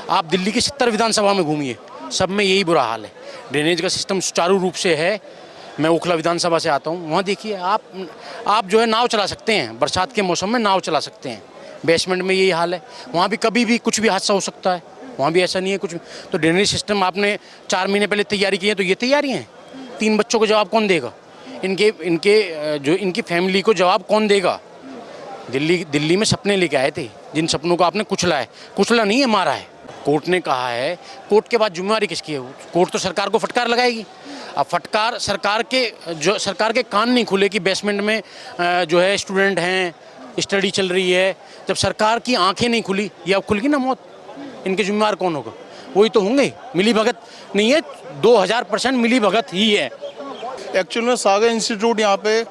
आप दिल्ली की 70 विधानसभा में घूमिए, सब में यही बुरा हाल है। ड्रेनेज का सिस्टम सुचारू रूप से है। मैं ओखला विधानसभा से आता हूँ, वहाँ देखिए आप जो है नाव चला सकते हैं, बरसात के मौसम में नाव चला सकते हैं। बेसमेंट में यही हाल है, वहाँ भी कभी भी कुछ भी हादसा हो सकता है, वहाँ भी ऐसा नहीं है कुछ भी। तो ड्रेनेज सिस्टम आपने 4 महीने पहले तैयारी की है, तो ये तैयारी हैं। 3 बच्चों को जवाब कौन देगा? इनकी फैमिली को जवाब कौन देगा? दिल्ली में सपने लेके आए थे, जिन सपनों को आपने कुचला है, कुचला नहीं है, मारा है। कोर्ट ने कहा है, कोर्ट के बाद जिम्मेवारी किसकी है? कोर्ट तो सरकार को फटकार लगाएगी। अब फटकार सरकार के कान नहीं खुले कि बेसमेंट में जो है स्टूडेंट हैं, स्टडी चल रही है। जब सरकार की आंखें नहीं खुली, ये अब खुल गई ना मौत, इनके जिम्मेवार कौन होगा? वही तो होंगे। मिली भगत नहीं है, 2000% मिली भगत ही है। एक्चुअल में सागर इंस्टीट्यूट यहाँ पे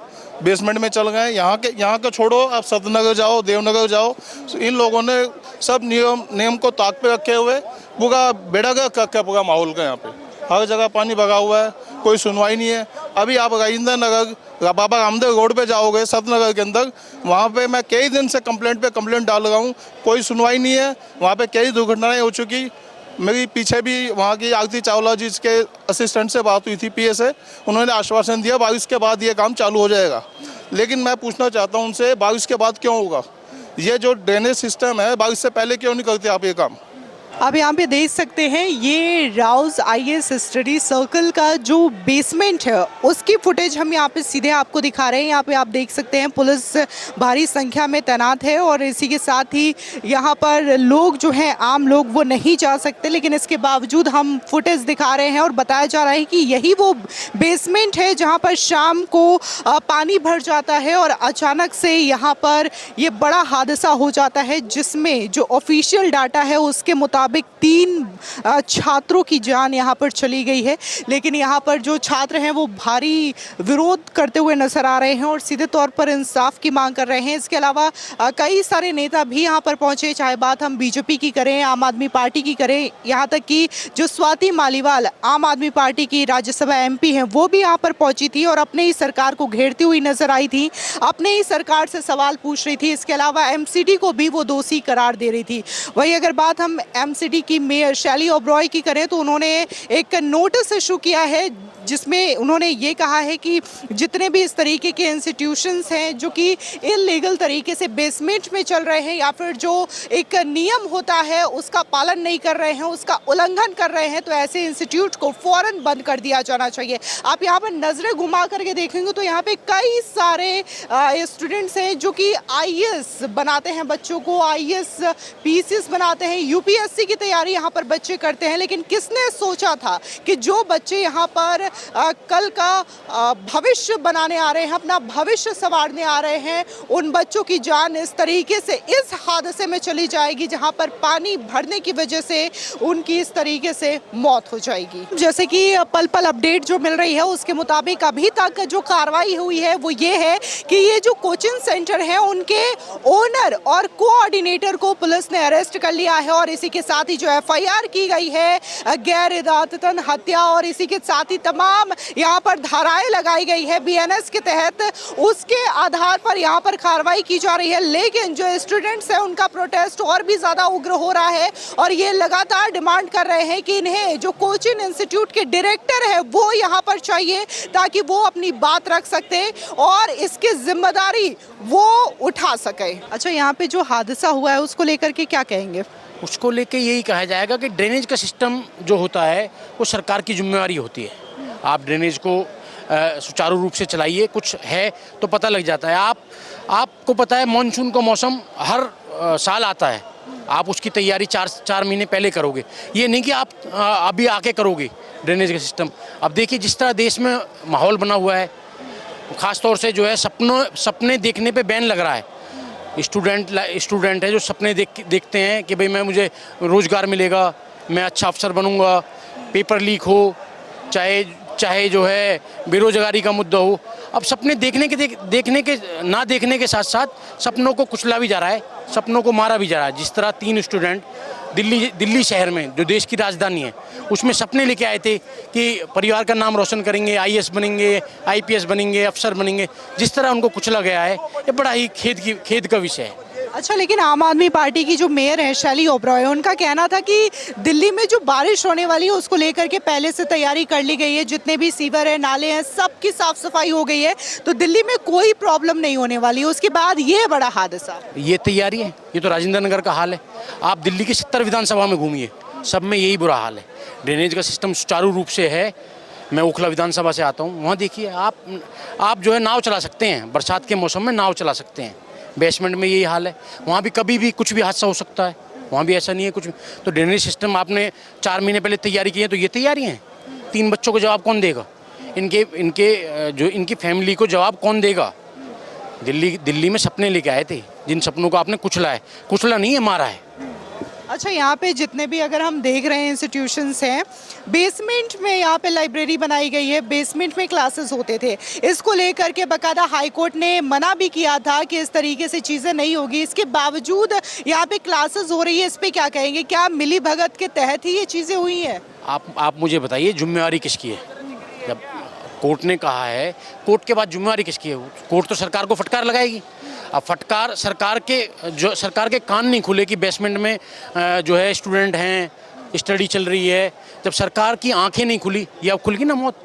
बेसमेंट में चल गए। यहाँ के छोड़ो, आप सतनगर जाओ, देवनगर जाओ, इन लोगों ने सब नियम को ताक पे रखे हुए पूरा बेड़ा का पूरा माहौल का। यहाँ पे हर जगह पानी भरा हुआ है, कोई सुनवाई नहीं है। अभी आप राजेंद्र नगर बाबा रामदेव रोड पे जाओगे सतनगर के अंदर, वहाँ पे मैं कई दिन से कंप्लेंट डाल रहा हूँ, कोई सुनवाई नहीं है। वहाँ पे कई दुर्घटनाएं हो चुकी। मेरी पीछे भी वहाँ की आरती चावला जी के असिस्टेंट से बात हुई थी, पीए से, उन्होंने आश्वासन दिया बारिश के बाद ये काम चालू हो जाएगा। लेकिन मैं पूछना चाहता हूँ उनसे, बारिश के बाद क्यों होगा? ये जो ड्रेनेज सिस्टम है, बारिश से पहले क्यों नहीं करते आप ये काम? आप यहाँ पे देख सकते हैं, ये राउज आईएएस स्टडी सर्कल का जो बेसमेंट है उसकी फुटेज हम यहाँ पे सीधे आपको दिखा रहे हैं। यहाँ पे आप देख सकते हैं पुलिस भारी संख्या में तैनात है और इसी के साथ ही यहाँ पर लोग जो हैं, आम लोग, वो नहीं जा सकते, लेकिन इसके बावजूद हम फुटेज दिखा रहे हैं और बताया जा रहा है कि यही वो बेसमेंट है जहाँ पर शाम को पानी भर जाता है और अचानक से यहाँ पर ये बड़ा हादसा हो जाता है, जिसमें जो ऑफिशियल डाटा है उसके मुताबिक 3 छात्रों की जान यहाँ पर चली गई है। लेकिन यहाँ पर जो छात्र हैं वो भारी विरोध करते हुए नजर आ रहे हैं और सीधे तौर पर इंसाफ की मांग कर रहे हैं। इसके अलावा कई सारे नेता भी यहाँ पर पहुंचे, चाहे बात हम बीजेपी की करें, आम आदमी पार्टी की करें, यहाँ तक कि जो स्वाति मालीवाल आम आदमी पार्टी की राज्यसभा एमपी हैं, वो भी यहाँ पर पहुंची थी और अपने ही सरकार को घेरती हुई नजर आई थी, अपने ही सरकार से सवाल पूछ रही थी। इसके अलावा एमसीडी को भी वो दोषी करार दे रही थी। वही अगर बात हम एमसीडी की मेयर शैली ओबरॉय की करें तो उन्होंने एक नोटिस इशू किया है, जिसमें उन्होंने ये कहा है कि जितने भी इस तरीके के इंस्टीट्यूशंस हैं जो कि इलीगल तरीके से बेसमेंट में चल रहे हैं या फिर जो एक नियम होता है उसका पालन नहीं कर रहे हैं, उसका उल्लंघन कर रहे हैं, तो ऐसे इंस्टीट्यूट को फौरन बंद कर दिया जाना चाहिए। आप यहाँ पर नजरें घुमा करके देखेंगे तो यहाँ पे कई सारे स्टूडेंट्स हैं जो कि आईएएस बनाते हैं, बच्चों को आईएएस पीसीएस बनाते हैं, यूपीएससी की तैयारी यहाँ पर बच्चे करते हैं। लेकिन किसने सोचा था कि जो बच्चे यहाँ पर कल का भविष्य बनाने आ रहे हैं, अपना भविष्य संवारने आ रहे हैं, उन बच्चों की जान इस तरीके से इस हादसे में चली जाएगी जहां पर पानी भरने की वजह से उनकी इस तरीके से मौत हो जाएगी। जैसे कि पल पल अपडेट जो मिल रही है उसके मुताबिक अभी तक जो कार्रवाई हुई है वो ये है कि ये जो कोचिंग सेंटर है उनके ओनर और कोऑर्डिनेटर को पुलिस ने अरेस्ट कर लिया है और इसी के साथ ही जो एफआईआर की गई है गैर इरादतन हत्या और इसी के साथ ही तमाम यहाँ पर धाराएं लगाई गई है बीएनएस के तहत, उसके आधार पर यहाँ पर कार्रवाई की जा रही है। लेकिन जो स्टूडेंट्स हैं उनका प्रोटेस्ट और भी ज्यादा उग्र हो रहा है और ये लगातार डिमांड कर रहे हैं कि इन्हें जो कोचिंग इंस्टीट्यूट के डायरेक्टर है वो यहाँ पर चाहिए ताकि वो अपनी बात रख सकते और इसकी जिम्मेदारी वो उठा सके। अच्छा, यहाँ पे जो हादसा हुआ है उसको लेकर के क्या कहेंगे? उसको लेके यही कहा जाएगा कि ड्रेनेज का सिस्टम जो होता है वो सरकार की जिम्मेवारी होती है। आप ड्रेनेज को सुचारू रूप से चलाइए, कुछ है तो पता लग जाता है। आपको पता है मानसून का मौसम हर साल आता है, आप उसकी तैयारी 4 महीने पहले करोगे, ये नहीं कि आप अभी आके करोगे ड्रेनेज का सिस्टम। अब देखिए जिस तरह देश में माहौल बना हुआ है, ख़ास तौर से जो है सपने देखने पे बैन लग रहा है। स्टूडेंट है जो सपने देखते हैं कि भाई मुझे रोज़गार मिलेगा, मैं अच्छा अफसर बनूंगा, पेपर लीक हो, चाहे जो है बेरोजगारी का मुद्दा हो। अब सपने देखने के साथ साथ सपनों को कुचला भी जा रहा है, सपनों को मारा भी जा रहा है। जिस तरह 3 स्टूडेंट दिल्ली शहर में, जो देश की राजधानी है, उसमें सपने लेके आए थे कि परिवार का नाम रोशन करेंगे, आईएएस बनेंगे, आईपीएस बनेंगे, अफसर बनेंगे। जिस तरह उनको कुचला गया है, ये बड़ा ही खेद का विषय है। अच्छा, लेकिन आम आदमी पार्टी की जो मेयर है शैली ओबरॉय, उनका कहना था कि दिल्ली में जो बारिश होने वाली है उसको लेकर के पहले से तैयारी कर ली गई है, जितने भी सीवर है, नाले हैं, सबकी साफ सफाई हो गई है, तो दिल्ली में कोई प्रॉब्लम नहीं होने वाली है। उसके बाद ये बड़ा हादसा। ये तैयारी है, ये तो राजेंद्र नगर का हाल है। आप दिल्ली की 70 विधानसभा में घूमिए, सब में यही बुरा हाल है। ड्रेनेज का सिस्टम सुचारू रूप से है। मैं ओखला विधानसभा से आता हूँ, वहाँ देखिए आप जो है नाव चला सकते हैं, बरसात के मौसम में नाव चला सकते हैं। बेसमेंट में यही हाल है, वहाँ भी कभी भी कुछ भी हादसा हो सकता है, वहाँ भी ऐसा नहीं है कुछ भी। तो ड्रेनेज सिस्टम आपने 4 महीने पहले तैयारी की है, तो ये तैयारी है। 3 बच्चों को जवाब कौन देगा? इनकी फैमिली को जवाब कौन देगा? दिल्ली में सपने लेके आए थे, जिन सपनों को आपने कुचला नहीं है, मारा है। अच्छा, यहाँ पे जितने भी अगर हम देख रहे हैं इंस्टीट्यूशंस हैं, बेसमेंट में यहाँ पे लाइब्रेरी बनाई गई है, बेसमेंट में क्लासेस होते थे। इसको लेकर के बकायदा हाई कोर्ट ने मना भी किया था कि इस तरीके से चीज़ें नहीं होगी। इसके बावजूद यहाँ पे क्लासेस हो रही है, इस पे क्या कहेंगे? क्या मिली भगत के तहत ही ये चीज़ें हुई हैं? आप मुझे बताइए, जिम्मेवारी किसकी है? जब कोर्ट ने कहा है, कोर्ट के बाद जिम्मेवारी किसकी है? कोर्ट तो सरकार को फटकार लगाएगी। अब फटकार सरकार के कान नहीं खुले कि बेसमेंट में जो है स्टूडेंट हैं, स्टडी चल रही है। जब सरकार की आंखें नहीं खुली, ये अब खुल गई ना मौत,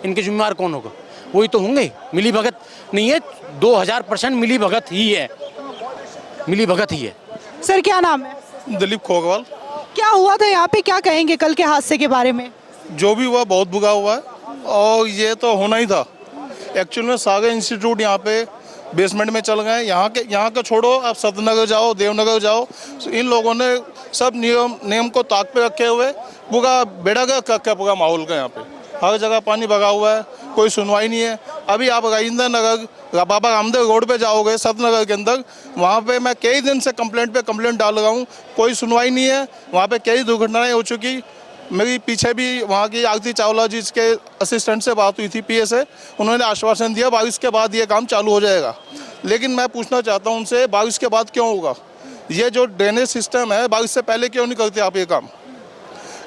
इनके जिम्मेवार कौन होगा? वही तो होंगे। मिली भगत नहीं है, 2000% मिली भगत ही है, मिली भगत ही है। सर, क्या नाम है? दिलीप खोगवाल। क्या हुआ था यहाँ पे, क्या कहेंगे कल के हादसे के बारे में? जो भी हुआ बहुत बुरा हुआ है, और ये तो होना ही था। एक्चुअल में सागर इंस्टीट्यूट यहाँ पे बेसमेंट में चल गए। यहाँ के छोड़ो, आप सतनगर जाओ, देवनगर जाओ, इन लोगों ने सब नियम को ताक पे रखे हुए पूरा बेड़ा गर्क रखा पूरा माहौल का। यहाँ पे हर जगह पानी भरा हुआ है, कोई सुनवाई नहीं है। अभी आप राजेंद्र नगर बाबा रामदेव रोड पे जाओगे सतनगर के अंदर, वहाँ पे मैं कई दिन से कंप्लेंट डाल रहा हूँ, कोई सुनवाई नहीं है। वहाँ पे कई दुर्घटनाएं हो चुकी। मेरी पीछे भी वहाँ की आरती चावला जी के असिस्टेंट से बात हुई थी, पीए से। उन्होंने आश्वासन दिया बारिश के बाद ये काम चालू हो जाएगा। लेकिन मैं पूछना चाहता हूँ उनसे, बारिश के बाद क्यों होगा? ये जो ड्रेनेज सिस्टम है, बारिश से पहले क्यों नहीं करते आप ये काम?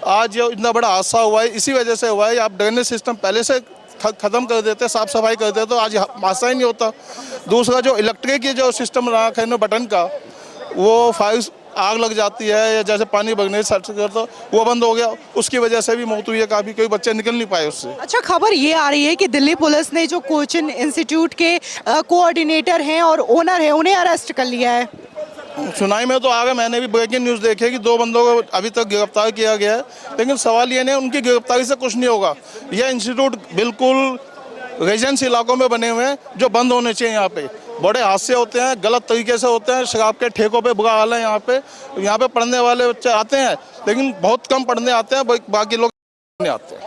आज जो इतना बड़ा हादसा हुआ है, इसी वजह से हुआ है। आप ड्रेनेज सिस्टम पहले से ख़त्म कर देते, साफ़ सफाई कर देते, तो आज हादसा ही नहीं होता। दूसरा, जो इलेक्ट्रिक की जो सिस्टम रखा है बटन का, वो फायर आग लग जाती है, या जैसे पानी भरने से तो वो बंद हो गया, उसकी वजह से भी मौत हुई है। काफ़ी कोई बच्चे निकल नहीं पाए उससे। अच्छा, खबर ये आ रही है कि दिल्ली पुलिस ने जो कोचिंग इंस्टीट्यूट के कोऑर्डिनेटर हैं और ओनर हैं, उन्हें अरेस्ट कर लिया है। सुनाई में तो आ गया, मैंने भी ब्रेकिंग न्यूज़ देखी है कि 2 बंदों को अभी तक गिरफ्तार किया गया है। लेकिन सवाल ये नहीं, उनकी गिरफ्तारी से कुछ नहीं होगा। यह इंस्टीट्यूट बिल्कुल रेजिडेंस इलाकों में बने हुए हैं, जो बंद होने चाहिए। यहाँ पे बड़े हादसे होते हैं, गलत तरीके से होते हैं। शराब के ठेकों पे बुरा हाल है। यहाँ पे पढ़ने वाले बच्चे आते हैं, लेकिन बहुत कम पढ़ने आते हैं, बाकी लोग नहीं आते हैं।